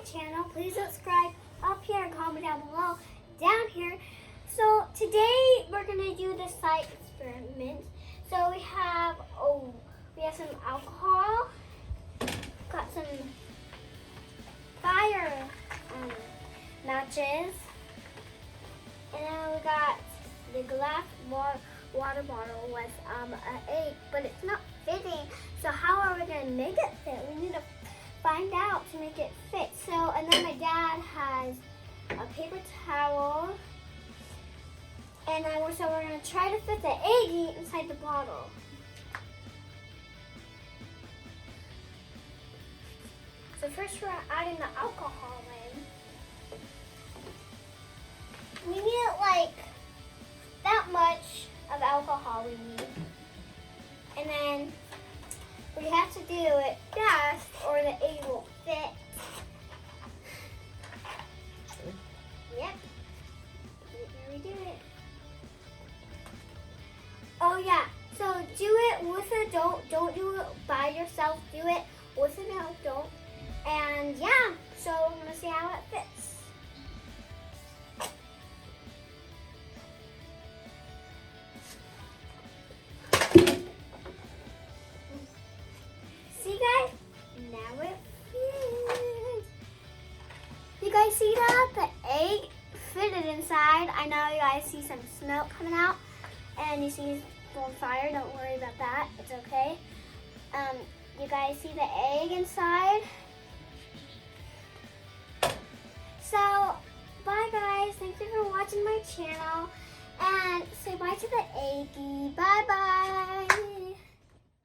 channel. Please subscribe up here and comment down below, down here. So today we're gonna do the site experiment. So we have some alcohol, got some fire matches, and then we got the glass water bottle with an egg, but it's not fitting. So how are we gonna make it fit? We need to find out to make it fit. So, and then my dad has a paper towel, and then so we're gonna try to fit the egg inside the bottle. So first we're adding the alcohol in. We need like that much of alcohol we need. And then we have to do it fast or the egg won't fit. Yep. Here we do it. Oh yeah, so do it with an adult. Don't do it by yourself. Do it with an adult. And yeah, so I'm gonna see how it fits. See guys, now it fits. You guys see that? The egg fitted inside. I know you guys see some smoke coming out and you see it's on fire. Don't worry about that, it's okay. You guys see the egg inside? So, bye guys. Thank you for watching my channel. And say bye to the eggie. Bye bye.